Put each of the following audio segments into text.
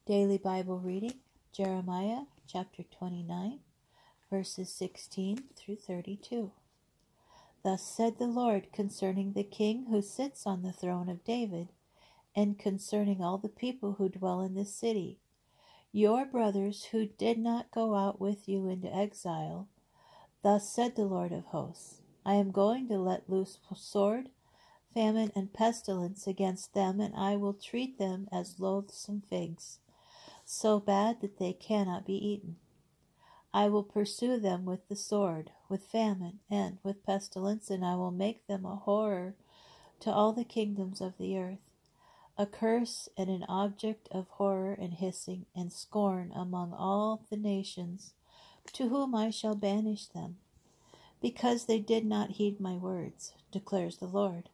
Daily Bible reading, Jeremiah chapter 29, verses 16 through 32. Thus said the Lord concerning the king who sits on the throne of David, and concerning all the people who dwell in this city, your brothers who did not go out with you into exile, thus said the Lord of hosts, I am going to let loose sword, famine, and pestilence against them, and I will treat them as loathsome figs, so bad that they cannot be eaten. I will pursue them with the sword, with famine, and with pestilence, and I will make them a horror to all the kingdoms of the earth, a curse and an object of horror and hissing and scorn among all the nations, to whom I shall banish them, because they did not heed my words, declares the Lord.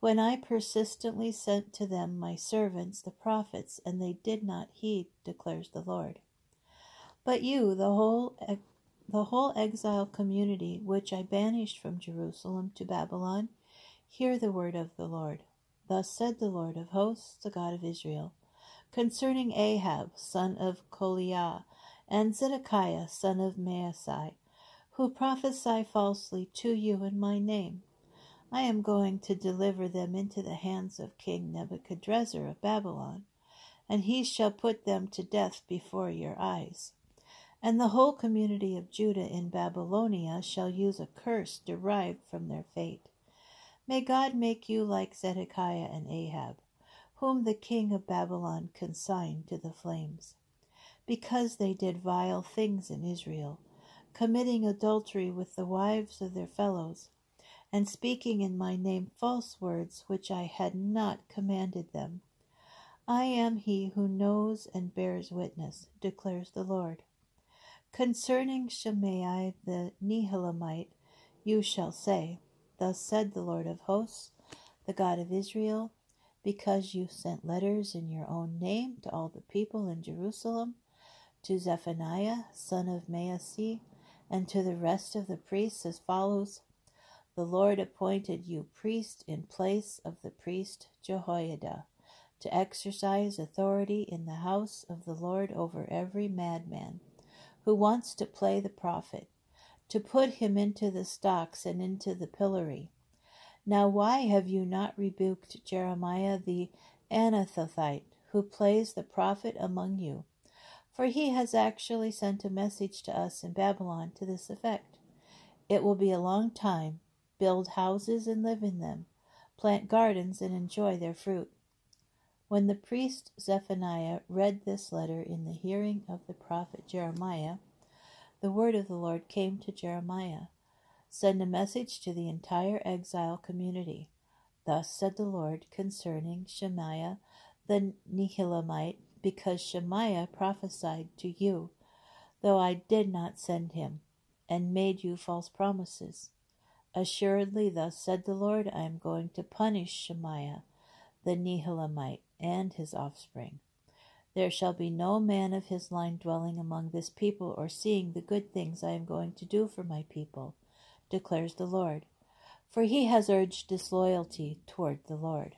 When I persistently sent to them my servants, the prophets, and they did not heed, declares the Lord. But you, the whole exile community, which I banished from Jerusalem to Babylon, hear the word of the Lord. Thus said the Lord of hosts, the God of Israel, concerning Ahab, son of Koliah, and Zedekiah, son of Maasai, who prophesy falsely to you in my name. I am going to deliver them into the hands of King Nebuchadrezzar of Babylon, and he shall put them to death before your eyes. And the whole community of Judah in Babylonia shall use a curse derived from their fate. May God make you like Zedekiah and Ahab, whom the king of Babylon consigned to the flames, because they did vile things in Israel, committing adultery with the wives of their fellows, and speaking in my name false words which I had not commanded them. I am he who knows and bears witness, declares the Lord. Concerning Shimei the Nehelamite, you shall say, Thus said the Lord of hosts, the God of Israel, because you sent letters in your own name to all the people in Jerusalem, to Zephaniah, son of Maasei, and to the rest of the priests as follows, The Lord appointed you priest in place of the priest Jehoiada, to exercise authority in the house of the Lord over every madman who wants to play the prophet, to put him into the stocks and into the pillory. Now why have you not rebuked Jeremiah the Anathothite, who plays the prophet among you? For he has actually sent a message to us in Babylon to this effect. It will be a long time. Build houses and live in them. Plant gardens and enjoy their fruit. When the priest Zephaniah read this letter in the hearing of the prophet Jeremiah, the word of the Lord came to Jeremiah. Send a message to the entire exile community. Thus said the Lord concerning Shemaiah the Nehelamite, because Shemaiah prophesied to you, though I did not send him, and made you false promises. Assuredly, thus said the Lord, I am going to punish Shemaiah the Nehelamite and his offspring. There shall be no man of his line dwelling among this people or seeing the good things I am going to do for my people, declares the Lord, for he has urged disloyalty toward the Lord.